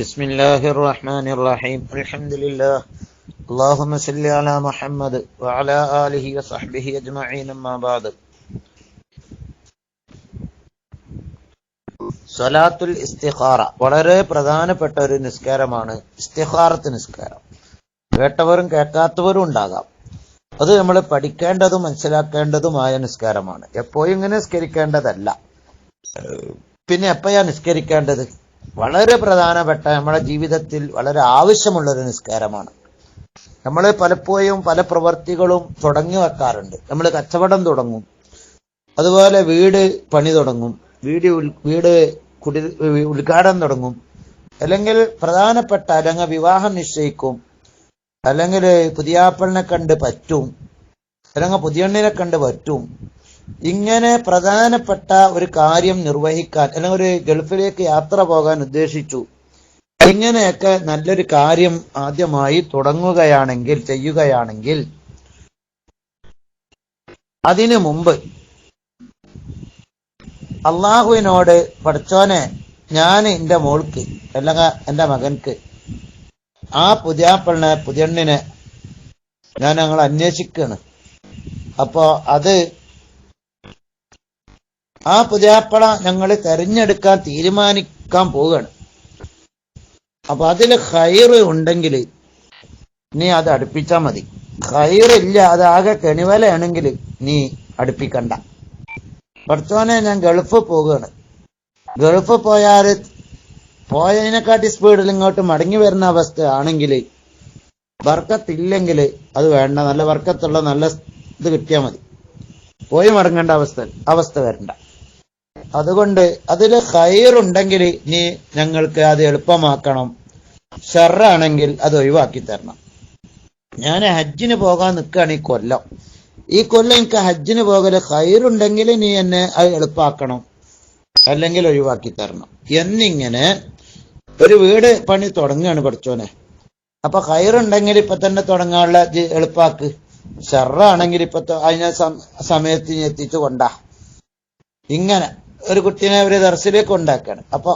بسم الله الرحمن الرحيم الحمد لله اللهم صل على محمد وعلى آله وصحبه أجمعين أما بعد സ്വലാത്തുൽ ഇസ്തിഖാറ വളരെ പ്രധാനപ്പെട്ട ഒരു നിസ്കാരമാണ് ഇസ്തിഖാറത്ത് നിസ്കാരം. കേട്ടവരും കേൾക്കാത്തവരും ഉണ്ടാകാം. അത് നമ്മൾ പഠിക്കേണ്ടതും മനസ്സിലാക്കേണ്ടതുമായ നിസ്കാരമാണ്. എപ്പോഴും ഇങ്ങനെ നിസ്കരിക്കേണ്ടതല്ല. പിന്നെ എപ്പോഴാ നിസ്കരിക്കേണ്ടത്? വളരെ പ്രധാനപ്പെട്ട നമ്മുടെ ജീവിതത്തിൽ വളരെ ആവശ്യമുള്ളൊരു നിസ്കാരമാണ്. നമ്മൾ പലപ്പോഴും പല പ്രവർത്തികളും തുടങ്ങി വെക്കാറുണ്ട്. നമ്മൾ കച്ചവടം തുടങ്ങും, അതുപോലെ വീട് പണി തുടങ്ങും, വീട് ഉദ്ഘാടനം തുടങ്ങും, അല്ലെങ്കിൽ പ്രധാനപ്പെട്ട അല്ലെങ്കിൽ വിവാഹം നിശ്ചയിക്കും, അല്ലെങ്കിൽ പുതിയാപ്പളിനെ കണ്ട് പറ്റും, അല്ലെങ്കിൽ പുതിയണ്ണിനെ കണ്ട് പറ്റും. ഇങ്ങനെ പ്രധാനപ്പെട്ട ഒരു കാര്യം നിർവഹിക്കാൻ, അല്ലെങ്കിൽ ഒരു ഗൾഫിലേക്ക് യാത്ര പോകാൻ ഉദ്ദേശിച്ചു, ഇങ്ങനെയൊക്കെ നല്ലൊരു കാര്യം ആദ്യമായി ചെയ്യുകയാണെങ്കിൽ അതിനു മുമ്പ് അള്ളാഹുവിനോട്, പഠിച്ചോനെ, ഞാൻ എൻ്റെ മോൾക്ക് അല്ലെങ്കിൽ എൻ്റെ മകൻക്ക് ആ പുതിയണ്ണിനെ ഞങ്ങൾ അന്വേഷിക്കുകയാണ്. അപ്പോ അത് ആ പുതിയാപ്പള ഞങ്ങൾ തെരഞ്ഞെടുക്കാൻ തീരുമാനിക്കാൻ പോവുകയാണ്. അപ്പൊ അതിൽ ഖൈറ് ഉണ്ടെങ്കിൽ നീ അത് അടുപ്പിച്ചാൽ മതി. ഖൈറില്ല, അതാകെ കെണിവലയാണെങ്കിൽ നീ അടുപ്പിക്കണ്ട. പഠിച്ചോനെ, ഞാൻ ഗൾഫ് പോവുകയാണ്. ഗൾഫ് പോയതിനെക്കാട്ടി സ്പീഡിൽ ഇങ്ങോട്ട് മടങ്ങി വരുന്ന അവസ്ഥ ആണെങ്കിൽ, ബർക്കത്തില്ലെങ്കിൽ അത് വേണ്ട. നല്ല ബർക്കത്തുള്ള നല്ല ഇത് കിട്ടിയാൽ മതി. പോയി മടങ്ങേണ്ട അവസ്ഥ വരണ്ട. അതുകൊണ്ട് അതിൽ ഖൈറുണ്ടെങ്കിൽ നീ ഞങ്ങൾക്ക് അത് എളുപ്പമാക്കണം. ഷർറാണെങ്കിൽ അത് ഒഴിവാക്കി തരണം. ഞാൻ ഹജ്ജിന് പോകാൻ നിൽക്കുകയാണ് ഈ കൊല്ലം എനിക്ക് ഹജ്ജിന് പോകല് ഖൈറുണ്ടെങ്കിൽ നീ എന്നെ അത് എളുപ്പാക്കണം, അല്ലെങ്കിൽ ഒഴിവാക്കി തരണം എന്നിങ്ങനെ ഒരു വീട് പണി തുടങ്ങുകയാണ് പഠിച്ചോനെ. അപ്പൊ ഖൈറുണ്ടെങ്കിൽ ഇപ്പൊ തന്നെ തുടങ്ങാനുള്ള എളുപ്പാക്ക്. ഷർറാണെങ്കിൽ ഇപ്പൊ അതിനെ സമയത്ത് എത്തിച്ചു കൊണ്ടാ. ഇങ്ങനെ ഒരു കുട്ടീനെ ഒരു ദർസിലേക്ക് ഉണ്ടാക്കാണ്. അപ്പൊ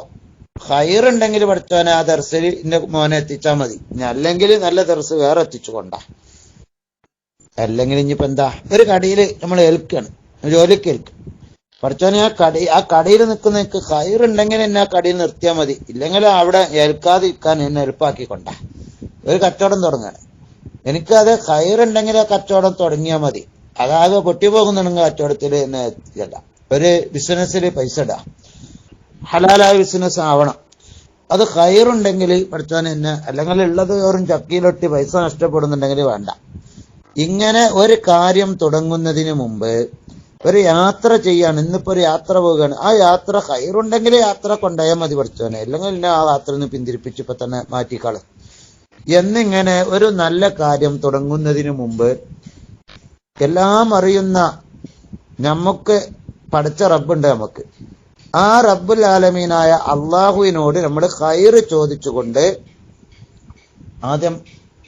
ഖൈറുണ്ടെങ്കിൽ പഠിച്ചോനെ ആ ദർസിൽ എന്റെ മോനെ എത്തിച്ചാൽ മതി. അല്ലെങ്കിൽ നല്ല ദർസ് വേറെ എത്തിച്ചു കൊണ്ടാ. അല്ലെങ്കിൽ ഇനിയിപ്പോ എന്താ, ഒരു കടയിൽ നമ്മൾ ഏൽക്കാണ്, ജോലിക്ക് ഏൽക്കും. പഠിച്ചോനെ ആ കടയിൽ നിൽക്കുന്നതിക്ക് ഖൈറുണ്ടെങ്കിൽ എന്നെ ആ കടയിൽ നിർത്തിയാൽ മതി. ഇല്ലെങ്കിൽ അവിടെ ഏൽക്കാതിരിക്കാൻ എന്നെ എളുപ്പാക്കിക്കൊണ്ടാ. ഒരു കച്ചവടം തുടങ്ങാണ്. എനിക്കത് ഖൈറുണ്ടെങ്കിൽ ആ കച്ചവടം തുടങ്ങിയാൽ മതി. അതാകെ പൊട്ടിപ്പോകുന്നുണ്ടെങ്കിൽ കച്ചവടത്തിൽ എന്നെ എത്തിയല്ല. ഒരു ബിസിനസ്സിൽ പൈസ ഇടാം, ഹലാലായ ബിസിനസ് ആവണം. അത് ഖൈറുണ്ടെങ്കിൽ പഠിച്ചോനെ എന്നെ, അല്ലെങ്കിൽ ഉള്ളത് ഓറും ചക്കിയിലൊട്ടി പൈസ നഷ്ടപ്പെടുന്നുണ്ടെങ്കിൽ വേണ്ട. ഇങ്ങനെ ഒരു കാര്യം തുടങ്ങുന്നതിന് മുമ്പ് ഒരു യാത്ര ചെയ്യാണ്. ഇന്നിപ്പോ ഒരു യാത്ര പോവുകയാണ്. ആ യാത്ര ഖൈറുണ്ടെങ്കിൽ യാത്ര കൊണ്ടുപോയാൽ മതി പഠിച്ചോനെ, അല്ലെങ്കിൽ ആ യാത്ര നിന്ന് പിന്തിരിപ്പിച്ച് ഇപ്പൊ തന്നെ മാറ്റിക്കള് എന്നിങ്ങനെ ഒരു നല്ല കാര്യം തുടങ്ങുന്നതിന് മുമ്പ് എല്ലാം അറിയുന്ന നമുക്ക് പഠിച്ച റബ്ബുണ്ട്. നമുക്ക് ആ റബ്ബുൽ ആലമീനായ അള്ളാഹുവിനോട് നമ്മൾ ഖൈറ് ചോദിച്ചുകൊണ്ട് ആദ്യം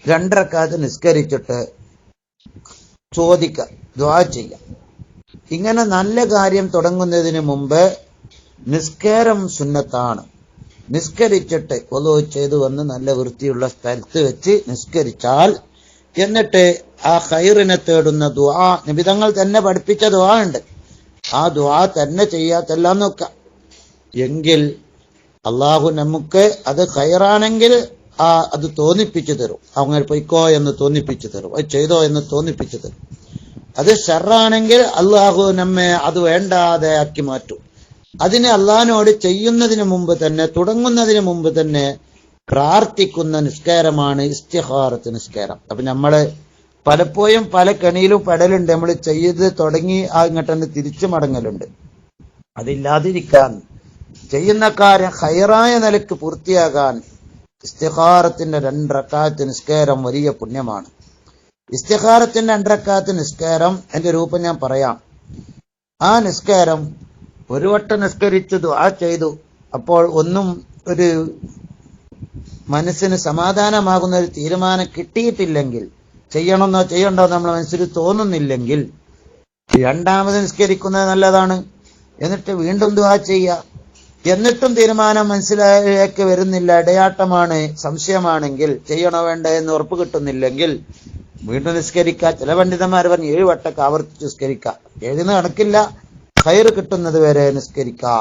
2 റക്അത്ത് നിസ്കരിച്ചിട്ട് ചോദിക്കുക, ദുആ ചെയ്യുക. ഇങ്ങനെ നല്ല കാര്യം തുടങ്ങുന്നതിന് മുമ്പ് നിസ്കാരം സുന്നത്താണ്. നിസ്കരിച്ചിട്ട് wudu ചെയ്തു വന്ന് നല്ല വൃത്തിയുള്ള സ്ഥലത്ത് വെച്ച് നിസ്കരിച്ചാൽ, എന്നിട്ട് ആ ഖൈറിനെ തേടുന്ന ദുആ, നബിതങ്ങൾ തന്നെ പഠിപ്പിച്ച ദുആ ഉണ്ട്, ആ ദുആ തന്നെ ചെയ്യാത്തെല്ലാം നോക്കാം. എങ്കിൽ അള്ളാഹു നമുക്ക് അത് ഖൈറാണെങ്കിൽ അത് തോന്നിപ്പിച്ചു തരും. അങ്ങനെ പൊയ്ക്കോ എന്ന് തോന്നിപ്പിച്ചു തരും, അത് ചെയ്തോ എന്ന് തോന്നിപ്പിച്ചു തരും. അത് ഷർറാണെങ്കിൽ അള്ളാഹു നമ്മെ അത് വേണ്ടാതെ ആക്കി മാറ്റും. അതിനെ അള്ളാഹിനോട് ചെയ്യുന്നതിന് മുമ്പ് തന്നെ, തുടങ്ങുന്നതിന് മുമ്പ് തന്നെ പ്രാർത്ഥിക്കുന്ന നിസ്കാരമാണ് ഇസ്തിഖാറത്ത് നിസ്കാരം. അപ്പൊ നമ്മള് പലപ്പോഴും പല കെണിയിലും പെടലുണ്ട്. നമ്മൾ ചെയ്ത് തുടങ്ങി ഇങ്ങോട്ട് തന്നെ തിരിച്ചു മടങ്ങലുണ്ട്. അതില്ലാതിരിക്കാൻ, ചെയ്യുന്ന കാര്യം ഖൈറായ നിലക്ക് പൂർത്തിയാകാൻ ഇസ്തിഖാറത്തിന്റെ 2 റക്അത്ത് നിസ്കാരം വലിയ പുണ്യമാണ്. ഇസ്തിഖാറത്തിന്റെ 2 റക്അത്ത് നിസ്കാരം എന്റെ രൂപം ഞാൻ പറയാം. ആ നിസ്കാരം ഒരു വട്ടം നിസ്കരിച്ചു ദുആ ചെയ്തു, അപ്പോൾ ഒന്നും ഒരു മനസ്സിന് സമാധാനമാകുന്ന ഒരു തീരുമാനം കിട്ടിയിട്ടില്ലെങ്കിൽ, ചെയ്യണമെന്നോ ചെയ്യണ്ടോ നമ്മളെ മനസ്സിൽ തോന്നുന്നില്ലെങ്കിൽ, 2ാമത് നിസ്കരിക്കുന്നത് നല്ലതാണ്. എന്നിട്ട് വീണ്ടും ദുആ ചെയ്യുക. എന്നിട്ടും തീരുമാനം മനസ്സിലേക്ക് വരുന്നില്ല, ഇടയാട്ടമാണ്, സംശയമാണെങ്കിൽ, ചെയ്യണോ വേണ്ട എന്ന് ഉറപ്പ് കിട്ടുന്നില്ലെങ്കിൽ വീണ്ടും നിസ്കരിക്കുക. ചില പണ്ഡിതന്മാർ പറഞ്ഞ് 7 വട്ടമൊക്കെ ആവർത്തിച്ച് നിസ്കരിക്കുക, 7 കണക്കില്ല, ഖൈർ കിട്ടുന്നത് വരെ നിസ്കരിക്കുക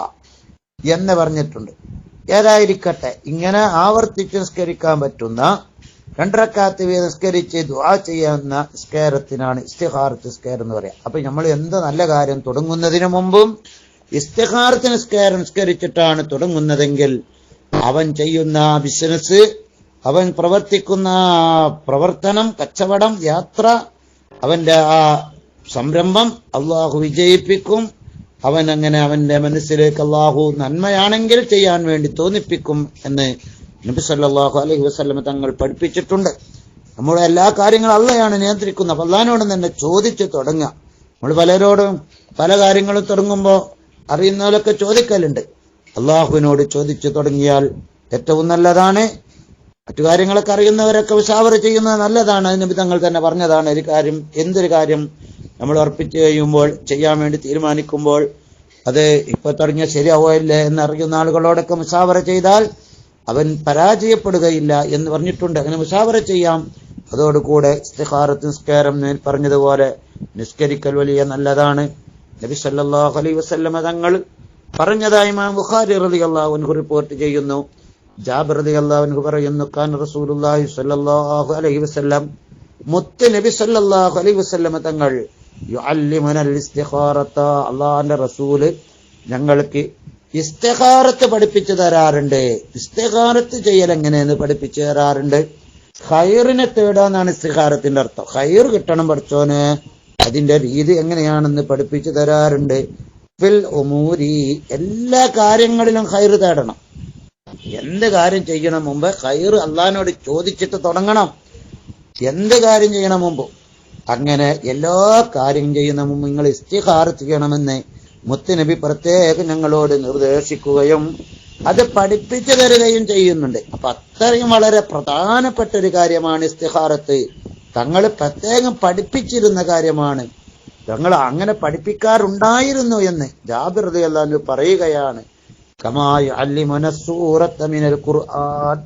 എന്ന് പറഞ്ഞിട്ടുണ്ട്. ഏതായിരിക്കട്ടെ, ഇങ്ങനെ ആവർത്തിച്ച് നിസ്കരിക്കാൻ പറ്റുന്ന 2 റക്അത്ത് നിസ്കരിച്ച് ദുആ ചെയ്യുന്ന നിസ്കാരത്തിനാണ് ഇസ്തിഖാറത്ത് നിസ്കാരം എന്ന് പറയാം. അപ്പൊ നമ്മൾ എന്ത് നല്ല കാര്യം തുടങ്ങുന്നതിന് മുമ്പും ഇസ്തിഖാറത്ത് നിസ്കാരം നിസ്കരിച്ചിട്ടാണ് തുടങ്ങുന്നതെങ്കിൽ അവൻ ചെയ്യുന്ന ബിസിനസ്, അവൻ പ്രവർത്തിക്കുന്ന പ്രവർത്തനം, കച്ചവടം, യാത്ര, അവന്റെ ആ സംരംഭം അള്ളാഹു വിജയിപ്പിക്കും. അവൻ അങ്ങനെ അവന്റെ മനസ്സിലേക്ക് അള്ളാഹു നന്മയാണെങ്കിൽ ചെയ്യാൻ വേണ്ടി തോന്നിപ്പിക്കും എന്ന് നബി സല്ലല്ലാഹു അലൈഹി വസല്ലം തങ്ങൾ പഠിപ്പിച്ചിട്ടുണ്ട്. നമ്മുടെ എല്ലാ കാര്യങ്ങളും അള്ളയാണ് നിയന്ത്രിക്കുന്നത്. അപ്പൊ അള്ളാഹിനോട് തന്നെ ചോദിച്ചു തുടങ്ങുക. നമ്മൾ പലരോടും പല കാര്യങ്ങളും തുടങ്ങുമ്പോൾ അറിയുന്നവരൊക്കെ ചോദിക്കലുണ്ട്. അള്ളാഹുവിനോട് ചോദിച്ചു തുടങ്ങിയാൽ ഏറ്റവും നല്ലതാണ്. മറ്റു കാര്യങ്ങളൊക്കെ അറിയുന്നവരൊക്കെ മുശാവറ ചെയ്യുന്നത് നല്ലതാണ്. നബി തങ്ങൾ തന്നെ പറഞ്ഞതാണ്, ഒരു കാര്യം, എന്തൊരു കാര്യം നമ്മൾ ഉറപ്പിച്ചു കഴിയുമ്പോൾ, ചെയ്യാൻ വേണ്ടി തീരുമാനിക്കുമ്പോൾ അത് ഇപ്പൊ തുടങ്ങിയാൽ ശരിയാവില്ലേ എന്നറിയുന്ന ആളുകളോടൊക്കെ മുശാവറ ചെയ്താൽ അവൻ പരാജയപ്പെടുകയില്ല എന്ന് പറഞ്ഞിട്ടുണ്ട്. അങ്ങനെ മുശാവറ ചെയ്യാം. അതോടുകൂടെ ഇസ്തിഖാറത്ത് നിസ്കാരം പറഞ്ഞതുപോലെ നിസ്കരിക്കൽ വലിയ നല്ലതാണ്. നബി സല്ലല്ലാഹു അലൈഹി വസല്ലം തങ്ങൾ പറഞ്ഞതായി ഇമാം ബുഖാരി റളിയല്ലാഹു അൻഹു റിപ്പോർട്ട് ചെയ്യുന്നു. ജാബിർ റളിയല്ലാഹു അൻഹു പറയുന്നു, കാന റസൂലുള്ളാഹി സ്വല്ലല്ലാഹു അലൈഹി വസല്ലം, മുത്ത് നബി സല്ലല്ലാഹു അലൈഹി വസല്ലം തങ്ങൾ യുഅല്ലിമുനൽ ഇസ്തിഖാറത, അല്ലാഹുവിന്റെ റസൂല് ഞങ്ങൾക്ക് ഇസ്തിഖാറത്ത് പഠിപ്പിച്ചു തരാറുണ്ട്. ഇസ്തിഖാറത്ത് ചെയ്യൽ എങ്ങനെയെന്ന് പഠിപ്പിച്ചു തരാറുണ്ട്. ഖൈറിനെ തേടാന്നാണ് ഇസ്തിഖാറത്തിന്റെ അർത്ഥം. ഖൈർ കിട്ടണം പഠിച്ചോന്, അതിന്റെ രീതി എങ്ങനെയാണെന്ന് പഠിപ്പിച്ചു തരാറുണ്ട്. ഫിൽ ഉമൂരി, എല്ലാ കാര്യങ്ങളിലും ഖൈർ തേടണം. എന്ത് കാര്യം ചെയ്യണം മുമ്പ് ഖൈർ അള്ളാഹിനോട് ചോദിച്ചിട്ട് തുടങ്ങണം. എന്ത് കാര്യം ചെയ്യണം മുമ്പ്, അങ്ങനെ എല്ലാ കാര്യം ചെയ്യുന്ന മുമ്പ് നിങ്ങൾ ഇസ്തിഖാറത്ത് ചെയ്യണമെന്ന് മുത്തുനബി പ്രത്യേകം ഞങ്ങളോട് നിർദ്ദേശിക്കുകയും അത് പഠിപ്പിച്ചു തരുകയും ചെയ്യുന്നുണ്ട്. അപ്പൊ അത്രയും വളരെ പ്രധാനപ്പെട്ട ഒരു കാര്യമാണ് ഇസ്തിഖാറത്ത്. തങ്ങൾ പ്രത്യേകം പഠിപ്പിച്ചിരുന്ന കാര്യമാണ്. തങ്ങൾ അങ്ങനെ പഠിപ്പിക്കാറുണ്ടായിരുന്നു എന്ന് ജാബിർ റളിയല്ലാഹു അൻഹു പറയുകയാണ്. കമാ യുഅല്ലിമുന സൂറത്ത മിനൽ ഖുർആൻ,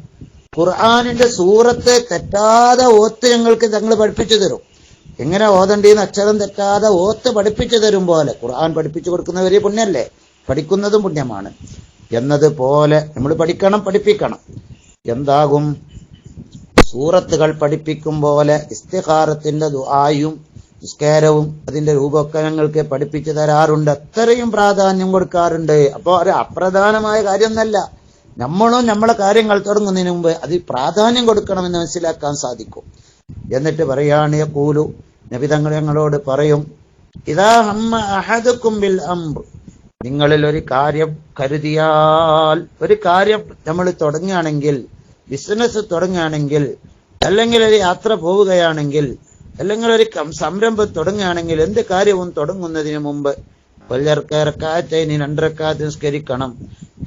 ഖുർആനിന്റെ സൂറത്തെ തെറ്റാതെ ഓത്ത് ഞങ്ങൾക്ക് തങ്ങൾ പഠിപ്പിച്ചു തരും. എങ്ങനെ ഓതണ്ടീന്ന് അക്ഷരം തെറ്റാതെ ഓത്ത് പഠിപ്പിച്ചു തരും പോലെ ഖുർആൻ പഠിപ്പിച്ചു കൊടുക്കുന്ന വലിയ പുണ്യല്ലേ, പഠിക്കുന്നതും പുണ്യമാണ്. എന്നതുപോലെ നമ്മൾ പഠിക്കണം, പഠിപ്പിക്കണം. എന്താകും, സൂറത്തുകൾ പഠിപ്പിക്കും പോലെ ഇസ്തിഖാറത്തിന്റെ ദുആയും നിസ്കാരവും അതിന്റെ രൂപമൊക്കെ ഞങ്ങൾക്ക് പഠിപ്പിച്ചു തരാറുണ്ട്. അത്രയും പ്രാധാന്യം കൊടുക്കാറുണ്ട്. അപ്പൊ ഒരു അപ്രധാനമായ കാര്യമൊന്നല്ല. നമ്മളും നമ്മളെ കാര്യങ്ങൾ തുടങ്ങുന്നതിന് മുമ്പ് അതിൽ പ്രാധാന്യം കൊടുക്കണമെന്ന് മനസ്സിലാക്കാൻ സാധിക്കും. എന്നിട്ട് പറയാണ്, യഖൂലു, നബി തങ്ങൾ ഞങ്ങളോട് പറയും, ഇദാ ഹമ്മ അഹദുക്കും ബിൽ അംർ, നിങ്ങളിൽ ഒരു കാര്യം കരുതിയാൽ, ഒരു കാര്യം നമ്മൾ തുടങ്ങുകയാണെങ്കിൽ, ബിസിനസ് തുടങ്ങുകയാണെങ്കിൽ, അല്ലെങ്കിൽ ഒരു യാത്ര പോവുകയാണെങ്കിൽ, അല്ലെങ്കിൽ ഒരു സംരംഭം തുടങ്ങുകയാണെങ്കിൽ, എന്ത് കാര്യവും തുടങ്ങുന്നതിന് മുമ്പ് 2 റക്അത്ത് നിസ്കരിക്കണം.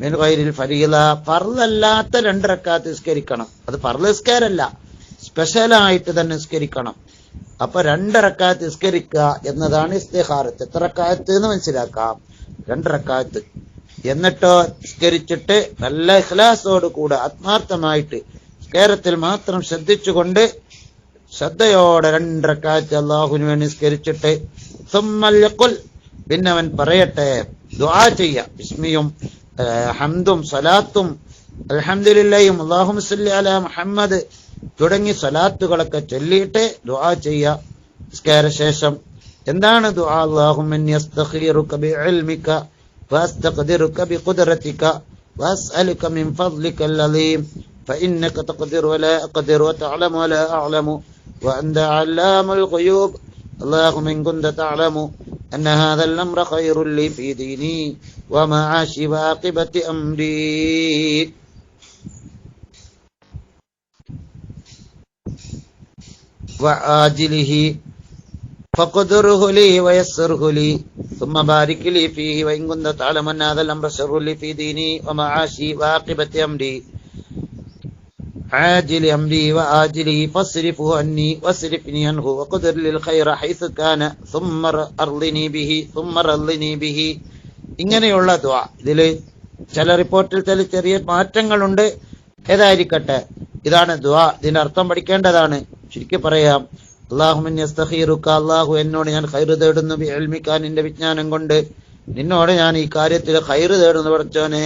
മിൻ ഗൈരിൽ ഫരീള, ഫർളല്ലാത്ത 2 റക്അത്ത് നിസ്കരിക്കണം. അത് ഫർള് നിസ്കാരമല്ല, സ്പെഷ്യലായിട്ട് തന്നെ നിസ്കരിക്കണം. അപ്പൊ 2 റക്അത്ത് നിസ്കരിക്കുക എന്നതാണ് ഇസ്തിഖാറത്ത്. എത്ര റക്അത്ത് എന്ന് മനസ്സിലാക്കാം, 2 റക്അത്ത്. എന്നിട്ടോ നിസ്കരിച്ചിട്ട് നല്ല ഇഖ്ലാസോട് കൂടെ ആത്മാർത്ഥമായിട്ട് നിസ്കാരത്തിൽ മാത്രം ശ്രദ്ധിച്ചുകൊണ്ട് ശ്രദ്ധയോടെ 2 റക്അത്ത് അല്ലാഹുവിന് വേണ്ടി നിസ്കരിച്ചിട്ട് സുമ്മൽ യഖുൽ, പിന്നെ അവൻ പറയട്ടെ, ദുആ ചെയ്യാ, ബിസ്മിയും ഹംദും സലാത്തും അൽഹംദുലില്ലാഹും അല്ലാഹുമ്മ സ്വല്ലി അലാ മുഹമ്മദ് തുടങ്ങി സലാത്തുകളൊക്കെ ചൊല്ലിയിട്ട് ദുആ ചെയ്യാ. നിസ്കാര ശേഷം എന്താണ് ദുആ? അല്ലാഹുമ്മ ഇന്നി അസ്തഖീറുക ബിഇൽമിക വഅസ്തഖ്ദിറുക ബിഖുദ്റതിക വഅസ്അലുക മിൻ ഫദ്ലികൽ അലീം فإنك تقدر ولا أقدر وتعلم ولا أعلم وأنت علام الغيوب اللهم إن كنت تعلم أن هذا الأمر خير لي في ديني ومعاشي وعاقبة أمري وعاجله فقدره لي ويسره لي ثم بارك لي فيه وإن كنت تعلم أن هذا الأمر شر لي في ديني ومعاشي وعاقبة أمري عاجل أمري وآجله فاصرفه عني واصرفني عنه وقدر للخير حيث كان ثم أرضني به ثم رضني به. ഇങ്ങനെയുള്ള ദുആ ഇതില് ചില റിപ്പോർട്ടിൽ ചില ചെറിയ മാറ്റങ്ങളുണ്ട്. ഏതായിരിക്കട്ടെ, ഇതാണ് ദുആ. ഇതിന്റെ അർത്ഥം പഠിക്കേണ്ടതാണ്. ചുരുക്കി പറയാം, അല്ലാഹുമ്മ അസ്തഖീറുക, അല്ലാഹു എന്നോട് ഞാൻ ഖൈർ തേടുന്നു, ബിഇൽമിക നിന്റെ വിജ്ഞാനം കൊണ്ട് നിന്നോട് ഞാൻ ഈ കാര്യത്തിൽ ഖൈർ തേടുന്നു പടച്ചോനെ.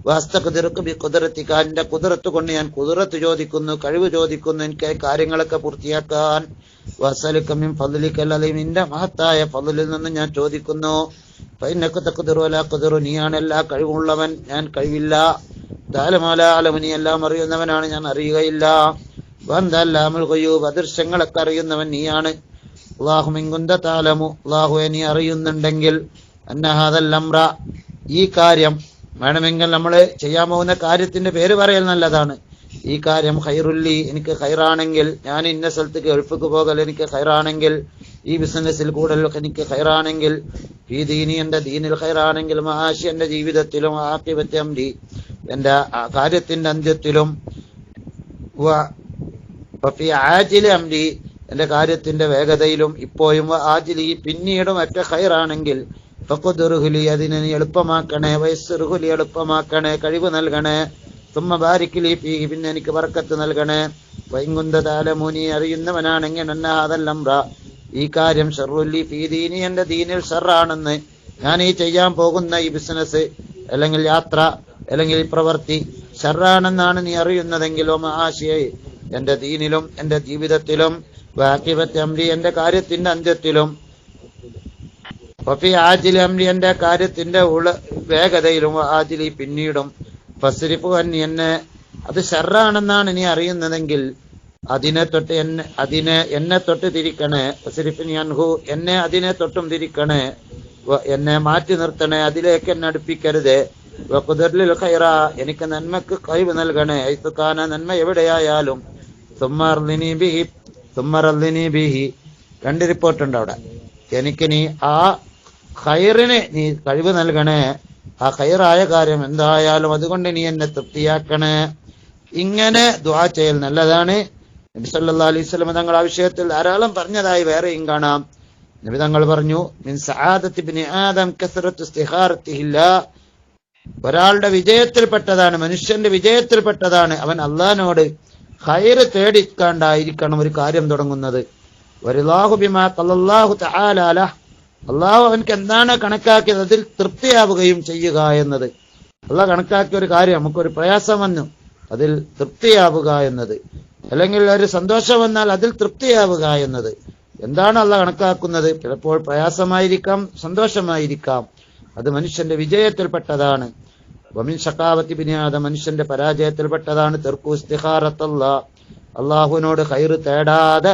വസ്തഖ്ദിറുക ബിഖുദ്റതിക, നിന്റെ ഖുദ്റത്ത് കൊണ്ട് ഞാൻ ഖുദ്റത്ത് ചോദിക്കുന്നു, കഴിവ് ചോദിക്കുന്നു എനിക്ക് കാര്യങ്ങളൊക്കെ പൂർത്തിയാക്കാൻ. വസലുക മിൻ ഫദ്ലിക അലൈഹി, നിന്റെ മഹത്തായ ഫദ്ലിൽ നിന്ന് ഞാൻ ചോദിക്കുന്നു. ഫഇന്നക തഖ്ദിറു വലാ ഖദ്റു, നീയാണ് എല്ലാ കഴിവുള്ളവൻ, ഞാൻ കഴിവില്ല. തഅലമു വലാ അഅലമു, നീ എല്ലാം അറിയുന്നവനാണ്, ഞാൻ അറിയുകയില്ല. വഅന്ത അല്ലാമുൽ ഗുയൂബ്, അദൃശ്യങ്ങളൊക്കെ അറിയുന്നവൻ നീയാണ്. അല്ലാഹുമ്മ ഇൻ കുന്ത തഅലമു, അല്ലാഹുവേ നീ അറിയുന്നുണ്ടെങ്കിൽ, അന്ന ഹാദൽ അംറ, ഈ കാര്യം, വേണമെങ്കിൽ നമ്മൾ ചെയ്യാൻ പോകുന്ന കാര്യത്തിന്റെ പേര് പറയൽ നല്ലതാണ്. ഈ കാര്യം ഖൈറുല്ലി, എനിക്ക് ഖൈറാണെങ്കിൽ, ഞാൻ ഇന്ന സ്ഥലത്തേക്ക് ഗൾഫിക്ക് പോകൽ എനിക്ക് ഖൈറാണെങ്കിൽ, ഈ ബിസിനസ്സിൽ കൂടുതൽ എനിക്ക് ഖൈറാണെങ്കിൽ, ഈ ദീനി എന്റെ ദീനിൽ ഖൈറാണെങ്കിൽ, മആശി എന്റെ ജീവിതത്തിലും, ആഖിബത്തി അംരി എന്റെ കാര്യത്തിന്റെ അന്ത്യത്തിലും, ഫീ ആജിലി അംരി എന്റെ കാര്യത്തിന്റെ വേഗതയിലും ഇപ്പോഴും, ആജിലി പിന്നീടും ഒക്കെ ഖൈറാണെങ്കിൽ, ഫഖ്ദുർഹുലി അതിനെ നീ എളുപ്പമാക്കണേ, വയസ്സുർഹുലി എളുപ്പമാക്കണേ, കഴിവ് നൽകണേ. സുമ്മ ബാരിക്ലി ഫീഹി, പിന്നെ എനിക്ക് ബർക്കത്ത് നൽകണേ. വഇൻകുന്ത തഅലമു, നീ അറിയുന്നവനാണെങ്കിൽ, അന്ന ഹാദൽ അംറ, ഈ കാര്യം ശർറുല്ലി ഫീ ദീനി എന്റെ ദീനിൽ ഷർറാണെന്ന്, ഞാൻ ഈ ചെയ്യാൻ പോകുന്ന ഈ ബിസിനസ് അല്ലെങ്കിൽ യാത്ര അല്ലെങ്കിൽ ഈ പ്രവൃത്തി ഷർറാണെന്നാണ് നീ അറിയുന്നതെങ്കിൽ, മആശിയെ എന്റെ ദീനിലും എന്റെ ജീവിതത്തിലും, വഅഖിബത്തി അംരി എന്റെ കാര്യത്തിന്റെ അന്ത്യത്തിലും, ഫീ ആജിലി അംരി എന്റെ കാര്യത്തിന്റെ വേഗതയിലും, ആജിലി പിന്നീടും, ഫസ്രിഫു അന്നി എന്നെ, അത് ഷർറാണെന്നാണ് നീ അറിയുന്നതെങ്കിൽ അതിനെ തൊട്ട് എന്നെ തൊട്ട് തിരിക്കണേ. ഫസ്രിഫ്നി അൻഹു, എന്നെ അതിനെ തൊട്ടും തിരിക്കണേ. എന്നെ മാറ്റി നിർത്തണേ, അതിലേക്ക് എന്നെ അടുപ്പിക്കരുത്. വഖ്ദർലിൽ ഖൈറ, എനിക്ക് നന്മക്ക് കഴിവ് നൽകണേ. ഐതുകാന, നന്മ എവിടെയായാലും. സുമ്മറല്ലിനി ബിഹി, രണ്ട് റിപ്പോർട്ടുണ്ട് അവിടെ. എനിക്ക് നീ ആ ഖൈറിന് നീ കഴിവ് നൽകണേ, ആ ഖൈറായ കാര്യം എന്തായാലും അതുകൊണ്ട് നീ എന്നെ തൃപ്തിയാക്കണേ. ഇങ്ങനെ ദുആ ചെയ്യൽ നല്ലതാണ്. നബി സല്ലല്ലാഹു അലൈഹി വസല്ലം തങ്ങൾ ആ വിഷയത്തിൽ ധാരാളം പറഞ്ഞതായി വേറെയും കാണാം. നബി തങ്ങൾ പറഞ്ഞു, മിൻ സആദത്തി ഇബ്നി ആദം കസ്റത്തു ഇസ്തിഖാറത്തിഹില്ലാ, ഒരാളുടെ വിജയത്തിൽപ്പെട്ടതാണ്, മനുഷ്യന്റെ വിജയത്തിൽപ്പെട്ടതാണ് അവൻ അല്ലാഹുവിനോട് ഖൈർ തേടിക്കാണ്ടായിരിക്കണം ഒരു കാര്യം തുടങ്ങുന്നത്. വരില്ലാഹു ബിമാ ഖല്ലല്ലാഹു തആല ലഹ്, അള്ളാഹു അവൻക്ക് എന്താണ് കണക്കാക്കിയത് അതിൽ തൃപ്തിയാവുകയും ചെയ്യുക എന്നത്. അള്ളാഹ് കണക്കാക്കിയ ഒരു കാര്യം, നമുക്കൊരു പ്രയാസം വന്നു അതിൽ തൃപ്തിയാവുക എന്നത്, അല്ലെങ്കിൽ ഒരു സന്തോഷം വന്നാൽ അതിൽ തൃപ്തിയാവുക എന്നത്. എന്താണ് അള്ളാഹ് കണക്കാക്കുന്നത്? ചിലപ്പോൾ പ്രയാസമായിരിക്കാം, സന്തോഷമായിരിക്കാം. അത് മനുഷ്യന്റെ വിജയത്തിൽപ്പെട്ടതാണ്. വമിൻ ശഖാവത്തി ഇബ്നി ആദം, മനുഷ്യന്റെ പരാജയത്തിൽപ്പെട്ടതാണ് തർക്കു ഇസ്തിഖാറത്തല്ലാഹ്, അള്ളാഹുവിനോട് ഖൈർ തേടാതെ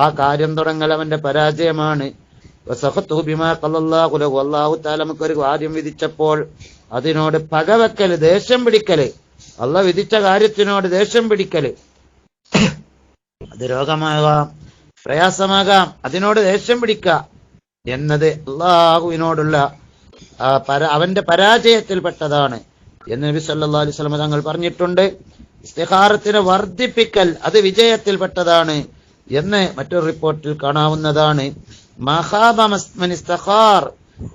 ആ കാര്യം തുടങ്ങൽ അവന്റെ പരാജയമാണ്. വസഖത്തു ബിമാ ഖല്ലല്ലാഹു ലഹു, അല്ലാഹു തആല നമുക്കൊരു കാര്യം വിധിച്ചപ്പോൾ അതിനോട് പകവെക്കല്, ദേഷ്യം പിടിക്കല്, അള്ളാഹ് വിധിച്ച കാര്യത്തിനോട് ദേഷ്യം പിടിക്കല്, അത് രോഗമാകാം, പ്രയാസമാകാം, അതിനോട് ദേഷ്യം പിടിക്കുക എന്നത് അള്ളാഹുവിനോടുള്ള അവന്റെ പരാജയത്തിൽപ്പെട്ടതാണ് എന്ന് നബി സല്ലല്ലാഹു അലൈഹി വസല്ലം തങ്ങൾ പറഞ്ഞിട്ടുണ്ട്. ഇസ്തിഖാറത്തിനെ വർദ്ധിപ്പിക്കൽ അത് വിജയത്തിൽപ്പെട്ടതാണ് എന്ന് മറ്റൊരു റിപ്പോർട്ടിൽ കാണാവുന്നതാണ്.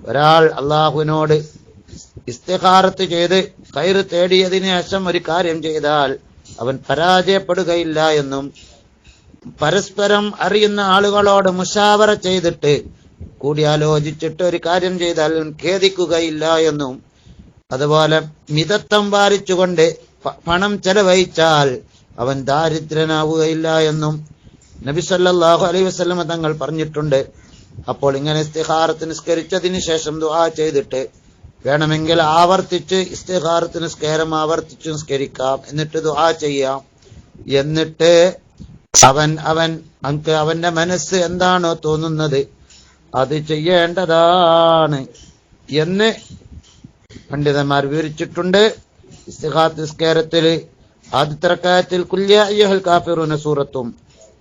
ഒരാൾ അള്ളാഹുവിനോട് ഇസ്തിഖാറത്ത് ചെയ്ത് ഖൈർ തേടിയതിനു ശേഷം ഒരു കാര്യം ചെയ്താൽ അവൻ പരാജയപ്പെടുകയില്ല എന്നും, പരസ്പരം അറിയുന്ന ആളുകളോട് മുശാവറ ചെയ്തിട്ട് കൂടിയാലോചിച്ചിട്ട് ഒരു കാര്യം ചെയ്താൽ ഖേദിക്കുകയില്ല എന്നും, അതുപോലെ മിതത്വം പാലിച്ചുകൊണ്ട് പണം ചെലവഴിച്ചാൽ അവൻ ദാരിദ്രനാവുകയില്ല എന്നും നബി സല്ലല്ലാഹു അലൈഹി വസല്ലം തങ്ങൾ പറഞ്ഞിട്ടുണ്ട്. അപ്പോൾ ഇങ്ങനെ ഇസ്തിഖാറത്ത് നിസ്കരിച്ചതിന് ശേഷം ദുആ ചെയ്തിട്ട് വേണമെങ്കിൽ ആവർത്തിച്ച് ഇസ്തിഖാറത്ത് നിസ്കാരം ആവർത്തിച്ച് നിസ്കരിക്കാം, എന്നിട്ട് ദുആ ചെയ്യാം. എന്നിട്ട് അവന്റെ മനസ്സ് എന്താണോ തോന്നുന്നത് അത് ചെയ്യേണ്ടതാണ് എന്ന് പണ്ഡിതന്മാർ വിവരിച്ചിട്ടുണ്ട്. ഇസ്തിഖാറത്ത് നിസ്കാരത്തിൽ ആദ്യത്തെ റക്അത്തിൽ ഖുൽ യാ അയ്യുഹൽ കാഫിറൂന സൂറത്തും,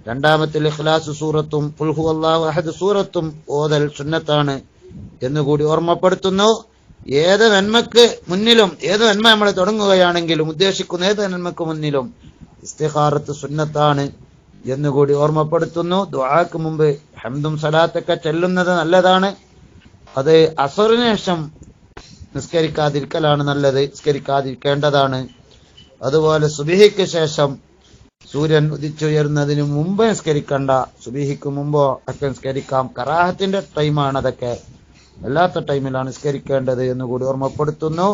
രണ്ടാമത്തിൽ ഇഖ്ലാസ് സൂറത്തും ഖുൽ ഹുവല്ലാഹു അഹദ് സൂറത്തും ഓതൽ സുന്നത്താണ് എന്നുകൂടി ഓർമ്മപ്പെടുത്തുന്നു. ഏത് നന്മക്ക് മുന്നിലും, ഏത് നന്മ നമ്മൾ തുടങ്ങുകയാണെങ്കിലും ഉദ്ദേശിക്കുന്ന ഏത് നന്മക്ക് മുന്നിലും ഇസ്തിഖാറത്ത് സുന്നത്താണ് എന്നുകൂടി ഓർമ്മപ്പെടുത്തുന്നു. ദുആക്ക് മുമ്പ് ഹംദും സലാത്തൊക്കെ ചെല്ലുന്നത് നല്ലതാണ്. അത് അസറിന് ശേഷം നിസ്കരിക്കാതിരിക്കലാണ് നല്ലത്, നിസ്കരിക്കാതിരിക്കേണ്ടതാണ്. അതുപോലെ സുബഹിക്ക് ശേഷം സൂര്യൻ ഉദിച്ചുയരുന്നതിന് മുമ്പ് നിസ്കരിക്കണ്ട, സുബഹിക്ക് മുമ്പോ ഒക്കെ നിസ്കരിക്കാം. കറാഹത്തിന്റെ ടൈമാണ് അതൊക്കെ, അല്ലാത്ത ടൈമിലാണ് നിസ്കരിക്കേണ്ടത് എന്നുകൂടി ഓർമ്മപ്പെടുത്തുന്നു.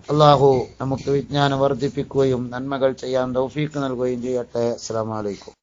അള്ളാഹു നമുക്ക് വിജ്ഞാനം വർദ്ധിപ്പിക്കുകയും നന്മകൾ ചെയ്യാൻ തൗഫീക്ക് നൽകുകയും ചെയ്യട്ടെ. അസ്സലാമു അലൈക്കും.